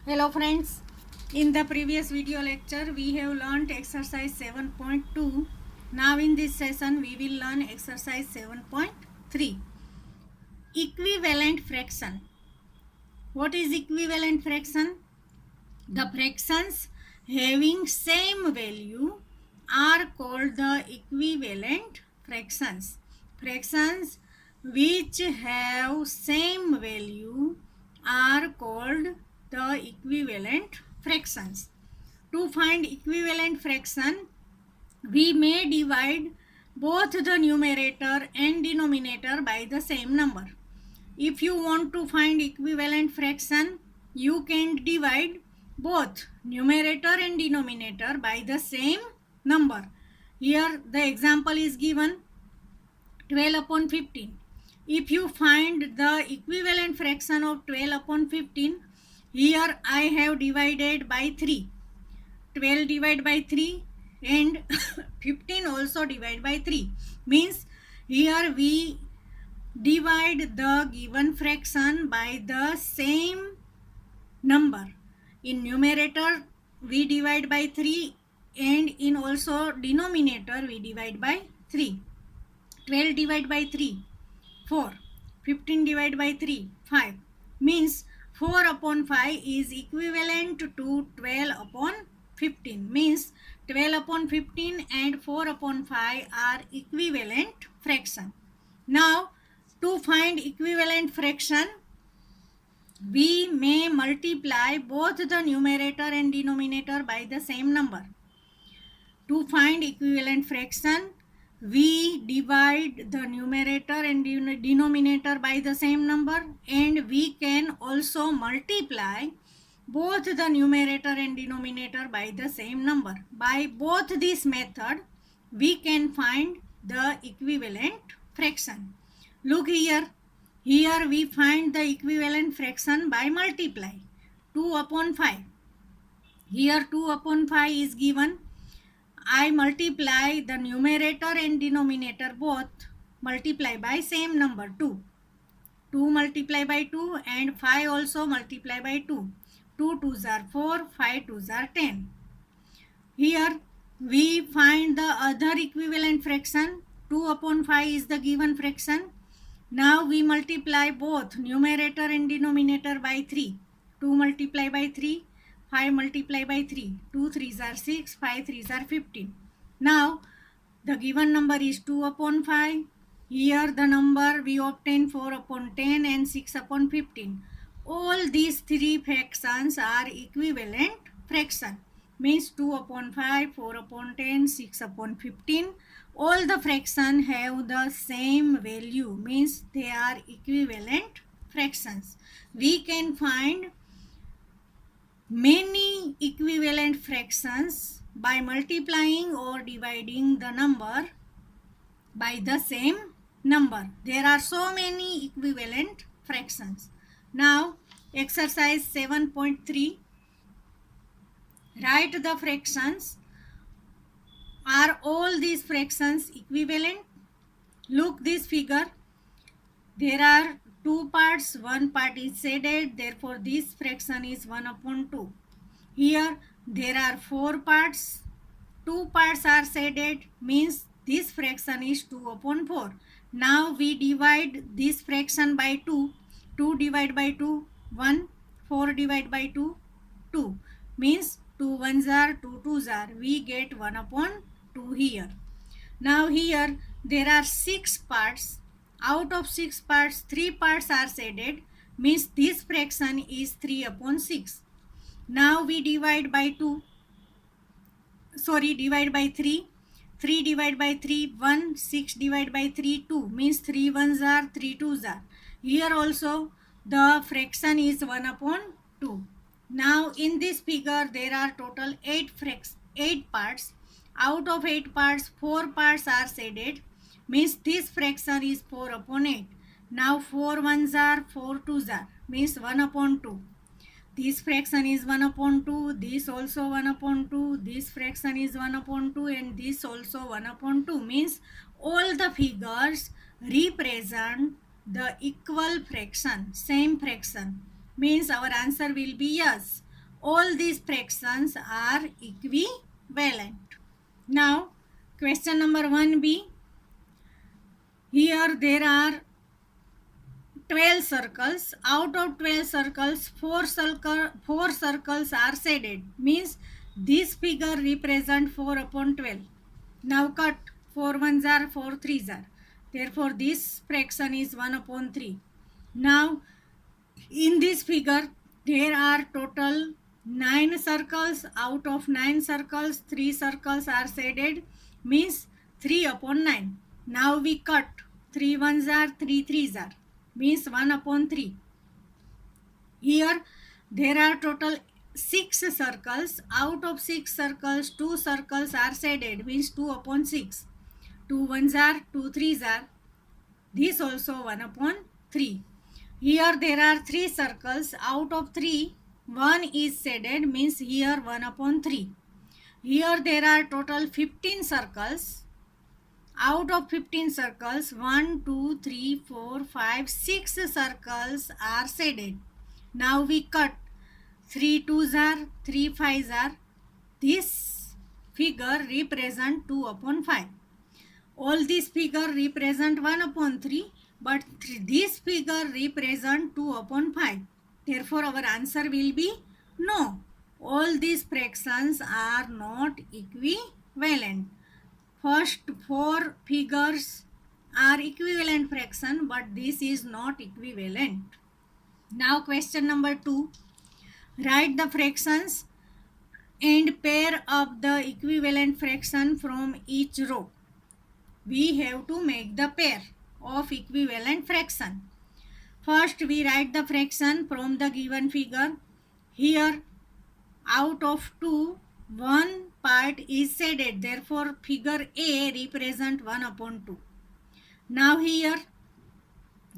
Hello friends, in the previous video lecture we have learned exercise 7.2. Now in this session we will learn exercise 7.3. Equivalent fraction. What is equivalent fraction? The fractions having same value are called the equivalent fractions. Fractions which have same value are called the equivalent fractions. To find equivalent fraction, we may divide both the numerator and denominator by the same number. If you want to find equivalent fraction, you can divide both numerator and denominator by the same number. Here the example is given 12 upon 15. If you find the equivalent fraction of 12 upon 15, here I have divided by 3. 12 divided by 3 and 15 also divided by 3. Means here we divide the given fraction by the same number. In numerator we divide by 3 and in also denominator we divide by 3. 12 divided by 3, 4. 15 divided by 3, 5. Means 4 upon 5 is equivalent to 12 upon 15. Means 12 upon 15 and 4 upon 5 are equivalent fraction. Now to find equivalent fraction, we may multiply both the numerator and denominator by the same number. To find equivalent fraction, we divide the numerator and denominator by the same number, and we can also multiply both the numerator and denominator by the same number. By both this method, we can find the equivalent fraction. Look here. Here we find the equivalent fraction by multiply. 2 upon 5. Here 2 upon 5 is given. I multiply the numerator and denominator both multiply by same number 2. 2 multiply by 2 and 5 also multiply by 2. 2 2s are 4, 5 2s are 10. Here we find the other equivalent fraction. 2 upon 5 is the given fraction. Now we multiply both numerator and denominator by 3. 2 multiply by 3, 5 multiply by 3. 2 3s are 6, 5 3s are 15. Now the given number is 2 upon 5. Here the number we obtain 4 upon 10 and 6 upon 15. All these three fractions are equivalent fraction. Means 2 upon 5, 4 upon 10, 6 upon 15. All the fraction have the same value. Means they are equivalent fractions. We can find many equivalent fractions by multiplying or dividing the number by the same number. There are so many equivalent fractions. Now exercise 7.3. Write the fractions. Are all these fractions equivalent? Look this figure. There are two parts. One part is shaded. Therefore this fraction is 1 upon 2. Here there are 4 parts. 2 parts are shaded. Means this fraction is 2 upon 4. Now we divide this fraction by 2. 2 divided by 2, 1. 4 divided by 2, 2. Means 2 1s are, 2 2s are. We get 1 upon 2 here. Now here there are 6 parts. Out of 6 parts, 3 parts are shaded. Means this fraction is 3 upon 6. Now we divide by 2. Divide by 3. 3 divided by 3, 1. 6 divided by 3, 2. Means 3 1s are, 3 2s are. Here also the fraction is 1 upon 2. Now in this figure there are total 8 parts. Out of 8 parts, 4 parts are shaded. Means this fraction is 4 upon 8. Now 4 1s are, 4 2s are. Means 1 upon 2. This fraction is 1 upon 2. This also 1 upon 2. This fraction is 1 upon 2 and this also 1 upon 2. Means all the figures represent the equal fraction, same fraction. Means our answer will be yes. All these fractions are equivalent. Now, question number 1b. Here there are 12 circles. Out of 12 circles, 4 circles are shaded. Means this figure represent 4 upon 12. Now cut. 4 ones are 4 threes are. Therefore, this fraction is 1 upon 3. Now, in this figure, there are total 9 circles. Out of 9 circles, 3 circles are shaded. Means 3 upon 9. Now we cut. 3 ones are 3 threes are. Means 1 upon 3. Here there are total 6 circles. Out of 6 circles, 2 circles are shaded. Means 2 upon 6. 2 ones are 2 threes are. This also 1 upon 3. Here there are 3 circles. Out of 3, 1 is shaded. Means here 1 upon 3. Here there are total 15 circles. Out of 15 circles, 1, 2, 3, 4, 5, 6 circles are shaded. Now we cut. 3 twos are, 3 fives are. This figure represent 2 upon 5. All this figure represent 1 upon 3, but this figure represent 2 upon 5. Therefore, our answer will be no. All these fractions are not equivalent. First 4 figures are equivalent fraction, but this is not equivalent. Now question number 2. Write the fractions and pair up the equivalent fraction from each row. We have to make the pair of equivalent fraction. First we write the fraction from the given figure. Here out of 2, 1 part is shaded. Therefore figure A represent 1 upon 2. Now here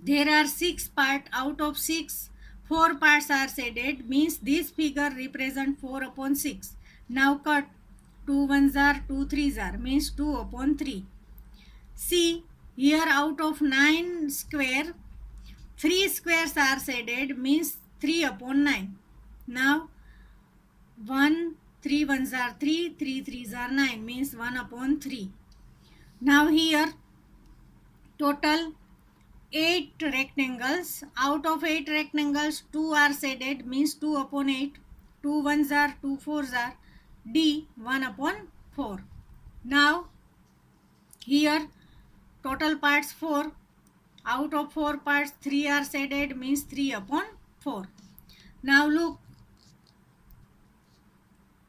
there are 6 parts. Out of 6, 4 parts are shaded. Means this figure represent 4 upon 6. Now cut. 2 ones are 2 threes are. Means 2 upon 3. See, here out of 9 square, 3 squares are shaded. Means 3 upon 9. Now 1, 3 ones are 3, 3 threes are 9. Means 1 upon 3. Now here total 8 rectangles. Out of 8 rectangles, 2 are shaded. Means 2 upon 8. 2 ones are, 2 fours are. D 1 upon 4. Now here total parts 4. Out of 4 parts, 3 are shaded. Means 3 upon 4. Now look.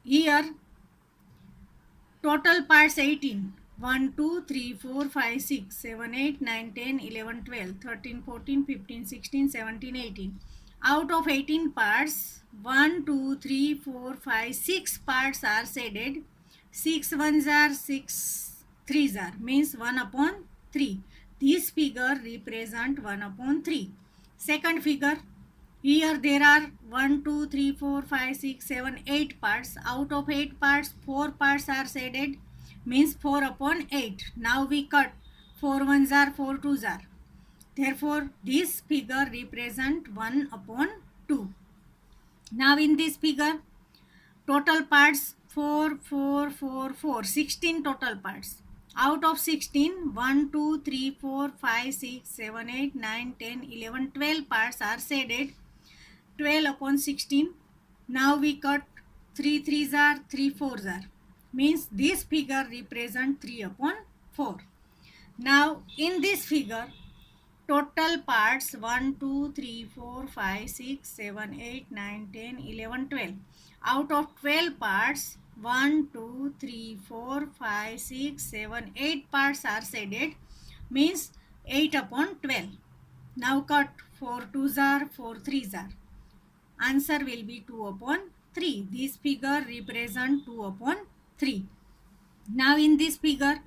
Here total parts 18. 1, 2, 3, 4, 5, 6, 7, 8, 9, 10, 11, 12, 13, 14, 15, 16, 17, 18. Out of 18 parts, 1, 2, 3, 4, 5, 6 parts are shaded. 6 ones are, 6 threes are. Means 1 upon 3. This figure represent 1 upon 3. Second figure. Here there are 1, 2, 3, 4, 5, 6, 7, 8 parts. Out of 8 parts, 4 parts are shaded. Means 4 upon 8. Now we cut. 4 ones are, 4 twos are. Therefore, this figure represent 1 upon 2. Now in this figure, total parts 4, 4, 4, 4. 16 total parts. Out of 16, 1, 2, 3, 4, 5, 6, 7, 8, 9, 10, 11, 12 parts are shaded. 12 upon 16. Now we cut. 3 threes are, 3 fours are. Means this figure represent 3 upon 4. Now in this figure, total parts 1, 2, 3, 4, 5, 6, 7, 8, 9, 10, 11, 12. Out of 12 parts, 1, 2, 3, 4, 5, 6, 7, 8 parts are shaded. Means 8 upon 12. Now cut. 4 twos are, 4 threes are. Answer will be 2 upon 3. This figure represent 2 upon 3. Now in this figure,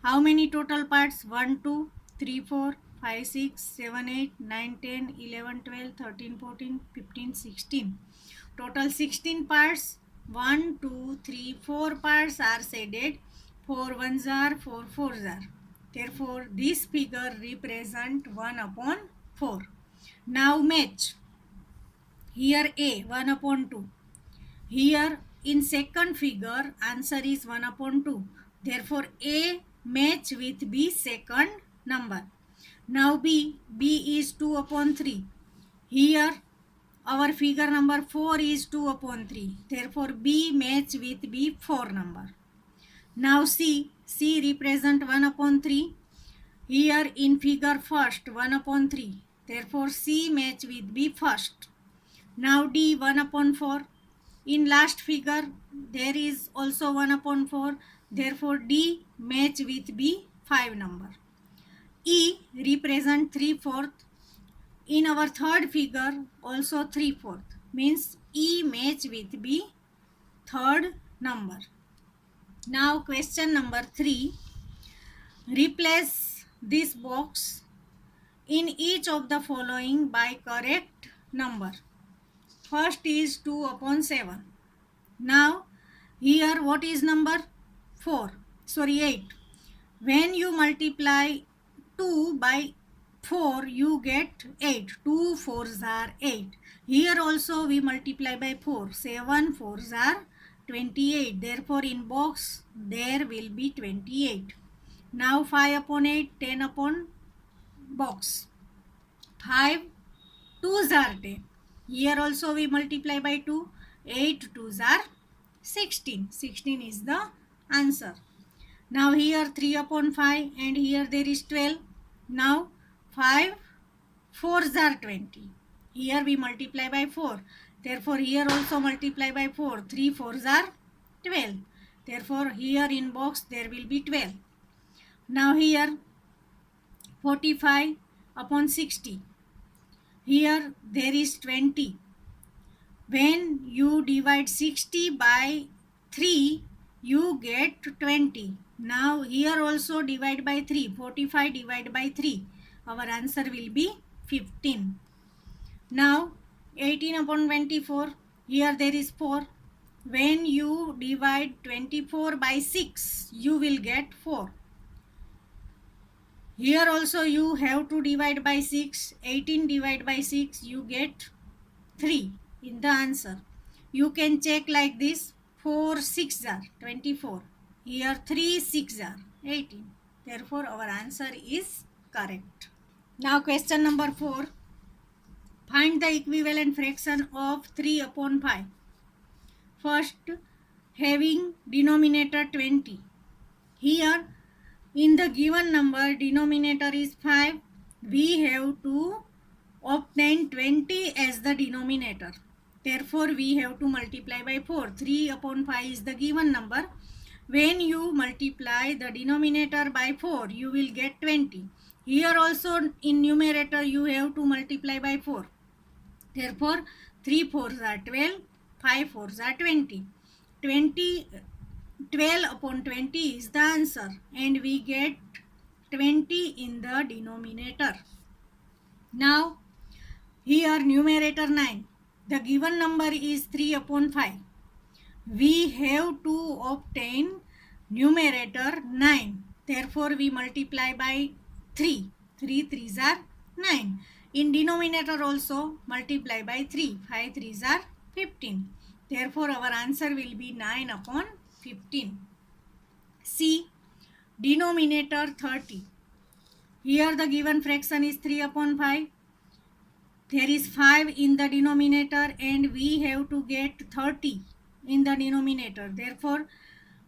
how many total parts? 1, 2, 3, 4, 5, 6, 7, 8, 9, 10, 11, 12, 13, 14, 15, 16. Total 16 parts. 1, 2, 3, 4 parts are shaded. 4 ones are, 4 fours are. Therefore, this figure represent 1 upon 4. Now match. Here A 1 upon 2. Here in second figure, answer is 1 upon 2. Therefore, A match with B second number. Now B is 2 upon 3. Here our figure number 4 is 2 upon 3. Therefore, B match with B 4 number. Now C represent 1 upon 3. Here in figure first 1 upon 3. Therefore, C match with B first. Now D 1 upon 4. In last figure there is also 1 upon 4. Therefore, D match with B 5 number. E represent 3/4. In our third figure also 3/4. Means E match with B third number. Now question number 3. Replace this box in each of the following by correct number. First is 2 upon 7. Now here what is number? 8. When you multiply 2 by 4, you get 8. 2 4s are 8. Here also we multiply by 4. 7 4s are 28. Therefore, in box there will be 28. Now 5 upon 8, 10 upon box. 5 2s are 10. Here also we multiply by 2. 8 2s are 16. 16 is the answer. Now here 3 upon 5 and here there is 12. Now 5 4s are 20. Here we multiply by 4. Therefore, here also multiply by 4. 3 4s are 12. Therefore, here in box there will be 12. Now here 45 upon 60. Here there is 20. When you divide 60 by 3, you get 20. Now here also divide by 3. 45 divided by 3. Our answer will be 15. Now 18 upon 24. Here there is 4. When you divide 24 by 6, you will get 4. Here also you have to divide by 6. 18 divided by 6, you get 3 in the answer. You can check like this. 4 6 are 24. Here 3 6 are 18. Therefore, our answer is correct. Now question number 4. Find the equivalent fraction of 3 upon 5. First, having denominator 20. Here in the given number denominator is 5. We have to obtain 20 as the denominator. Therefore, we have to multiply by 4. 3 upon 5 is the given number. When you multiply the denominator by 4, you will get 20. Here also in numerator you have to multiply by 4. Therefore, 3 4s are 12, 5 4s are 20. 12 upon 20 is the answer and we get 20 in the denominator. Now, here numerator 9. The given number is 3 upon 5. We have to obtain numerator 9. Therefore, we multiply by 3. 3 3s are 9. In denominator also multiply by 3. 5 3s are 15. Therefore, our answer will be 9 upon 15. C. Denominator 30. Here the given fraction is 3 upon 5. There is 5 in the denominator and we have to get 30 in the denominator. Therefore,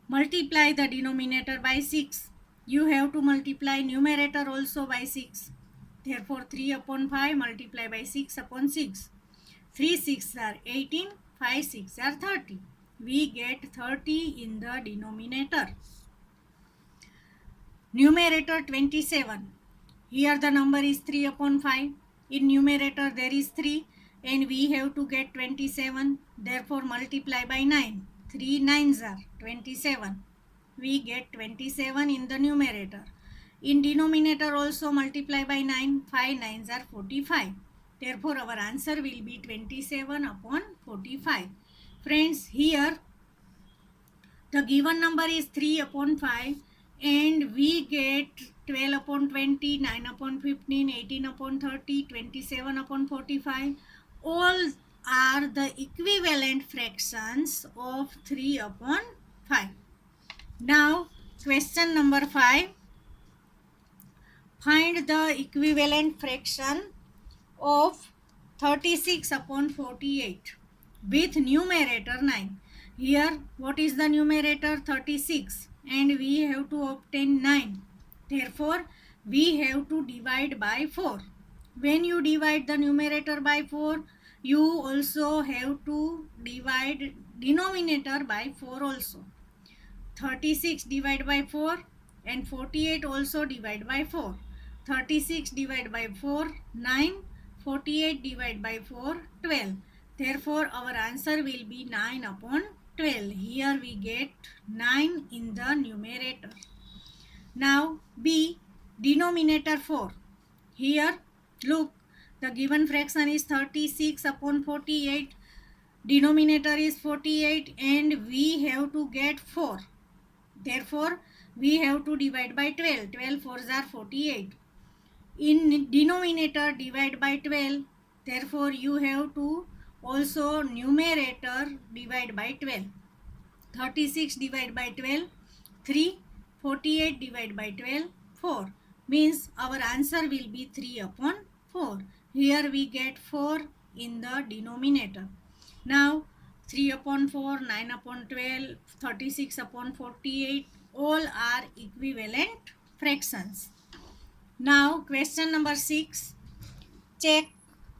multiply the denominator by 6. You have to multiply numerator also by 6. Therefore, 3 upon 5 multiply by 6 upon 6. 3 6 are 18, 5 6 are 30. We get 30 in the denominator. Numerator 27. Here the number is 3 upon 5. In numerator there is 3 and we have to get 27. Therefore, multiply by 9. 3 9s are 27. We get 27 in the numerator. In denominator also multiply by 9. 5 9s are 45. Therefore, our answer will be 27 upon 45. Friends, here the given number is 3 upon 5 and we get 12 upon 20, 9 upon 15, 18 upon 30, 27 upon 45. All are the equivalent fractions of 3 upon 5. Now, question number 5. Find the equivalent fraction of 36 upon 48 with numerator 9. Here, what is the numerator? 36, and we have to obtain 9. Therefore, we have to divide by 4. When you divide the numerator by 4, you also have to divide denominator by 4 also. 36 divided by 4 and 48 also divide by 4. 36 divided by 4, 9. 48 divided by 4, 12. Therefore, our answer will be 9 upon 12. Here we get 9 in the numerator. Now, B, denominator 4. Here, look, the given fraction is 36 upon 48. Denominator is 48 and we have to get 4. Therefore, we have to divide by 12. 12 fours are 48. In denominator, divide by 12. Therefore, you have to also numerator divide by 12. 36 divided by 12, 3. 48 divided by 12, 4. Means our answer will be 3 upon 4. Here we get 4 in the denominator. Now, 3 upon 4, 9 upon 12, 36 upon 48, all are equivalent fractions. Now, question number 6. Check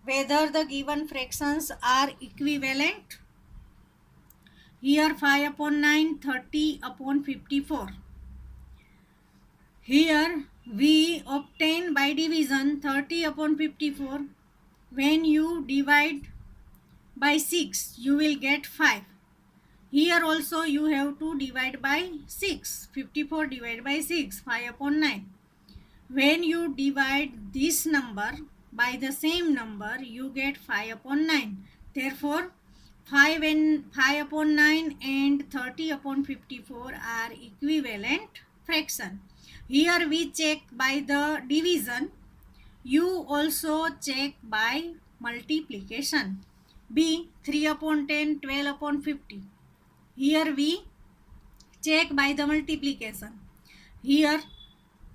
whether the given fractions are equivalent. Here 5 upon 9, 30 upon 54. Here we obtain by division 30 upon 54. When you divide by 6, you will get 5. Here also you have to divide by 6. 54 divided by 6, 5 upon 9. When you divide this number by the same number, you get 5 upon 9. Therefore, 5 upon 9 and 30 upon 54 are equivalent fraction. Here we check by the division. You also check by multiplication. B, 3 upon 10, 12 upon 50. Here we check by the multiplication. Here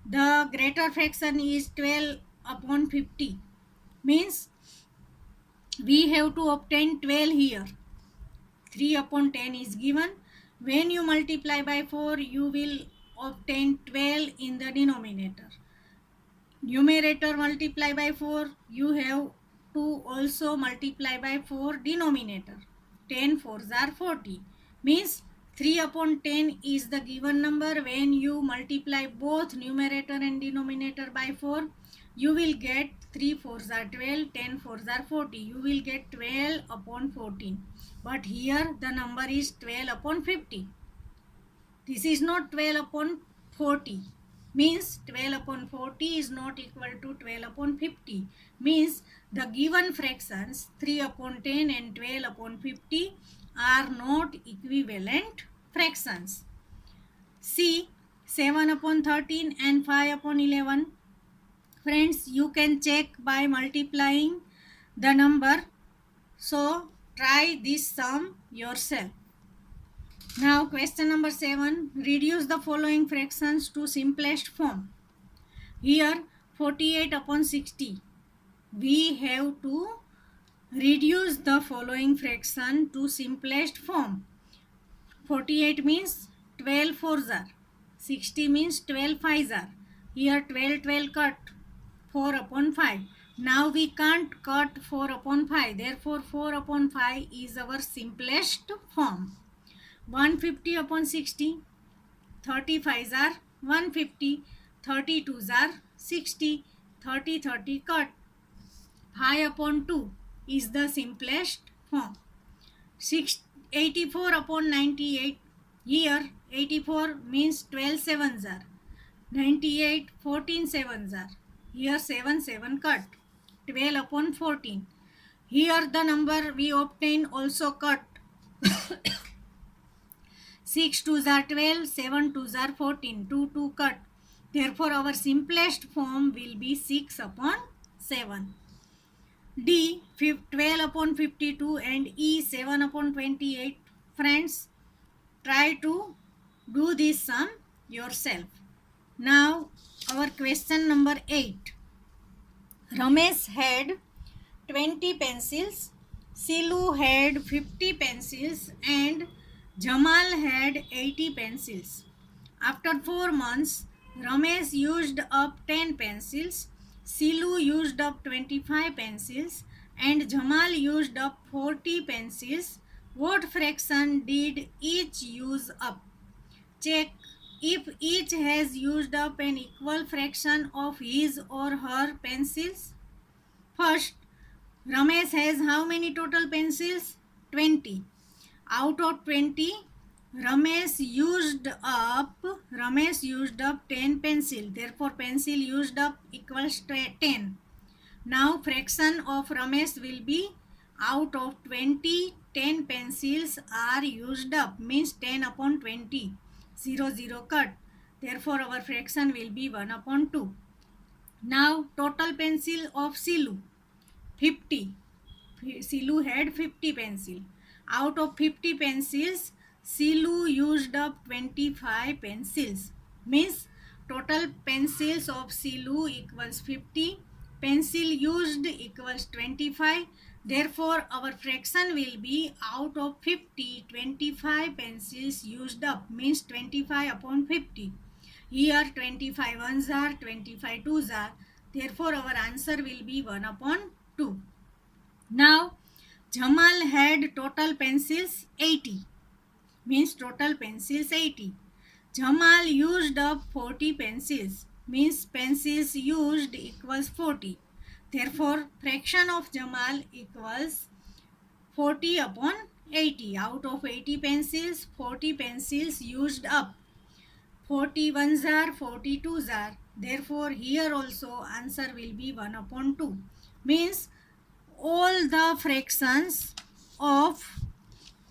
the greater fraction is 12 upon 50. Means we have to obtain 12 here. 3 upon 10 is given. When you multiply by 4, you will obtain 12 in the denominator. Numerator multiply by 4, you have to also multiply by 4 denominator. 10 fours are 40. Means 3 upon 10 is the given number. When you multiply both numerator and denominator by 4, you will get 3 fours are 12, 10 fours are 40. You will get 12 upon 14. But here the number is 12 upon 50. This is not 12 upon 40. Means 12 upon 40 is not equal to 12 upon 50. Means the given fractions 3 upon 10 and 12 upon 50 are not equivalent fractions. C, 7 upon 13 and 5 upon 11. Friends, you can check by multiplying the number. So, try this sum yourself. Now, question number 7. Reduce the following fractions to simplest form. Here, 48 upon 60. We have to reduce the following fraction to simplest form. 48 means 12 fours are. 60 means 12 fives are. Here 12 cut. 4 upon 5. Now we can't cut 4 upon 5. Therefore 4 upon 5 is our simplest form. 150 upon 60. 35s are 150. 32s are 60. 30 cut. 5 upon 2 is the simplest form. 84 upon 98. Here 84 means 12 sevens are. 98 14 sevens are. Here 7 cut. 12 upon 14. Here the number we obtain also cut. 6 2s are 12, 7 2s are 14, 2 cut. Therefore, our simplest form will be 6 upon 7. D 12 upon 52 and E 7 upon 28. Friends, try to do this sum yourself. Now our question number 8. Ramesh had 20 pencils, Silu had 50 pencils and Jamal had 80 pencils. After 4 months, Ramesh used up 10 pencils, Silu used up 25 pencils and Jamal used up 40 pencils. What fraction did each use up? Check if each has used up an equal fraction of his or her pencils. First, Ramesh has how many total pencils? 20. Out of 20, Ramesh used up 10 pencil. Therefore, pencil used up equals 10. Now, fraction of Ramesh will be out of 20, 10 pencils are used up. Means 10 upon 20. 0, 0 cut. Therefore, our fraction will be 1 upon 2. Now, total pencil of Silu. 50. Silu had 50 pencil. Out of 50 pencils, Silu used up 25 pencils. Means total pencils of Silu equals 50. Pencil used equals 25. Therefore, our fraction will be out of 50, 25 pencils used up. Means 25 upon 50. Here 25 ones are, 25 twos are. Therefore, our answer will be 1 upon 2. Now, Jamal had total pencils 80. Means total pencils 80. Jamal used up 40 pencils. Means pencils used equals 40. Therefore, fraction of Jamal equals 40 upon 80. Out of 80 pencils, 40 pencils used up. 40 ones are, 40 twos are. Therefore, here also answer will be 1 upon 2. Means all the fractions of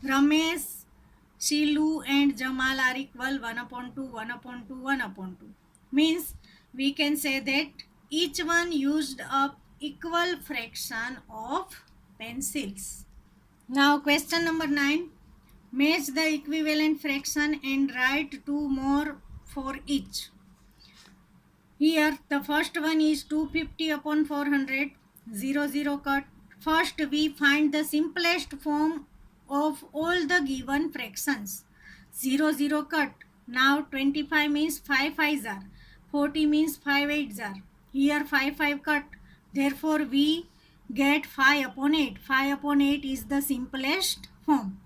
Ramesh, Shilu and Jamal are equal 1 upon 2, 1 upon 2, 1 upon 2. Means we can say that each one used up equal fraction of pencils. Now question number 9. Match the equivalent fraction and write 2 more for each. Here the first one is 250 upon 400, 0, 0 cut. First we find the simplest form of all the given fractions. 0, 0 cut. Now 25 means 5 5s are. 40 means 5 8s are. Here 5 5 cut. Therefore we get 5 upon 8. 5 upon 8 is the simplest form.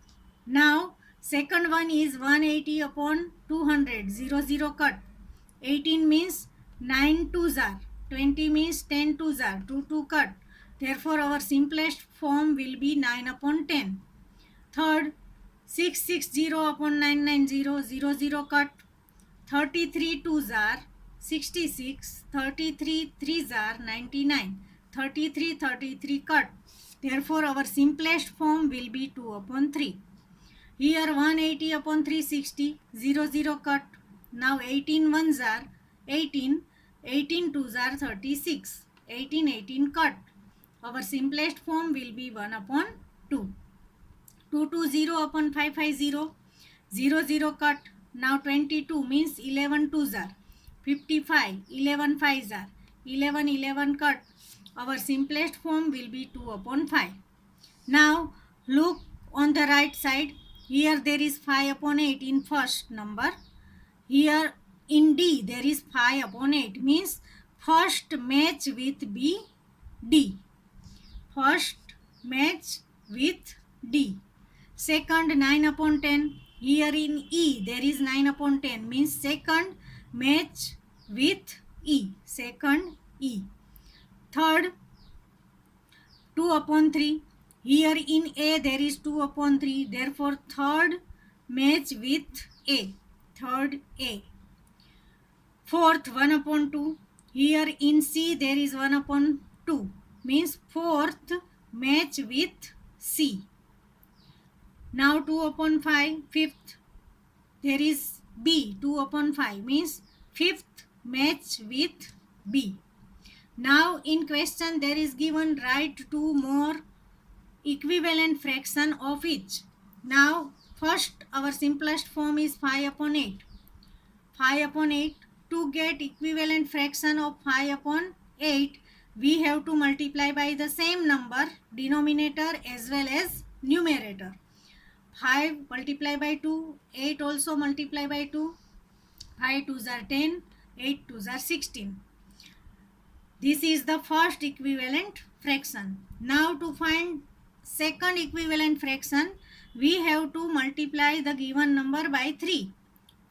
Now second one is 180 upon 200, 0, 0 cut. 18 means 9 twos are. 20 means 10 twos are. 2 2 cut. Therefore, our simplest form will be 9 upon 10. Third, 660 upon 990, 0 0 cut. 33 twos are 66. 33 threes are 99. 33 cut. Therefore, our simplest form will be 2 upon 3. Here 180 upon 360, 0 0 cut. Now 18 ones are 18, 18 twos are 36, 18 cut. Our simplest form will be 1 upon 2. 220 upon 550, 0 0 cut. Now 22 means 11 twos are 55, 11 fives are 11 cut. Our simplest form will be 2 upon 5. Now look on the right side. Here there is 5 upon 8 in first number. Here in D there is 5 upon 8 means first match with B, D. First match with D. Second 9 upon 10. Here in E there is 9 upon 10 means second match with E. Second E. Third 2 upon 3. Here in A there is 2 upon 3. Therefore third match with A. Third A. Fourth 1 upon 2. Here in C there is 1 upon 2. Means fourth match with C. Now 2 upon 5. Fifth there is B. 2 upon 5 means fifth match with B. Now in question there is given write two more equivalent fraction of each. Now first our simplest form is 5 upon 8. 5 upon 8. To get equivalent fraction of 5 upon 8, we have to multiply by the same number, denominator as well as numerator. 5 multiply by 2, 8 also multiply by 2, 5 2s are 10, 8 2s are 16. This is the first equivalent fraction. Now to find second equivalent fraction, we have to multiply the given number by 3.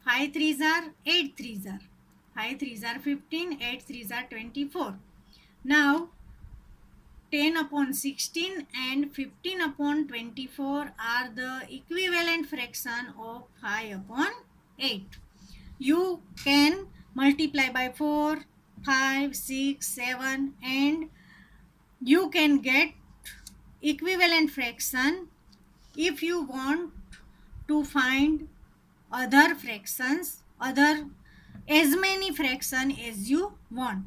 5 3s are 8 3s are. 5 3s are 15, 8 3s are 24. Now 10 upon 16 and 15 upon 24 are the equivalent fraction of 5 upon 8. You can multiply by 4, 5, 6, 7 and you can get equivalent fraction. If you want to find other fractions, as many fraction as you want.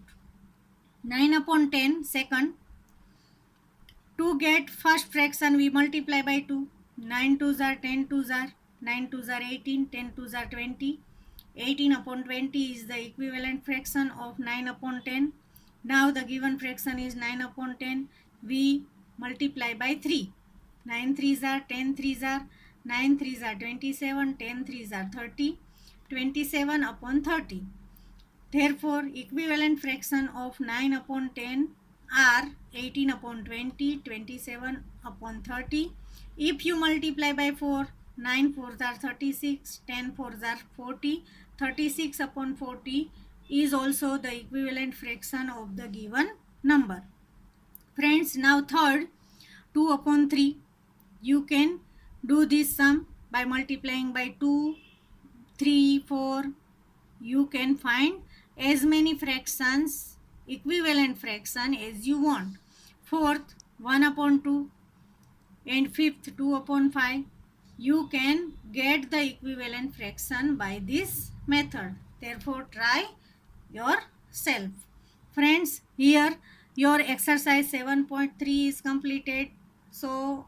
9 upon 10 second. To get first fraction we multiply by 2. 9 2s are 10 2s are. 9 2s are 18, 10 2s are 20. 18 upon 20 is the equivalent fraction of 9 upon 10. Now the given fraction is 9 upon 10. We multiply by 3. 9 3s are 10 3s are. 9 3s are 27, 10 3s are 30. 27 upon 30. Therefore, equivalent fraction of 9 upon 10 are 18 upon 20, 27 upon 30. If you multiply by 4, 9 4s are 36, 10 4s are 40, 36 upon 40 is also the equivalent fraction of the given number. Friends, now third, 2 upon 3. You can do this sum by multiplying by 2, 3, 4. You can find as many fractions, equivalent fraction as you want. Fourth, 1 upon 2 and fifth, 2 upon 5. You can get the equivalent fraction by this method. Therefore, try yourself. Friends, here your exercise 7.3 is completed. So,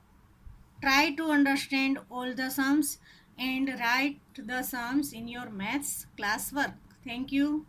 try to understand all the sums and write the sums in your maths classwork. Thank you.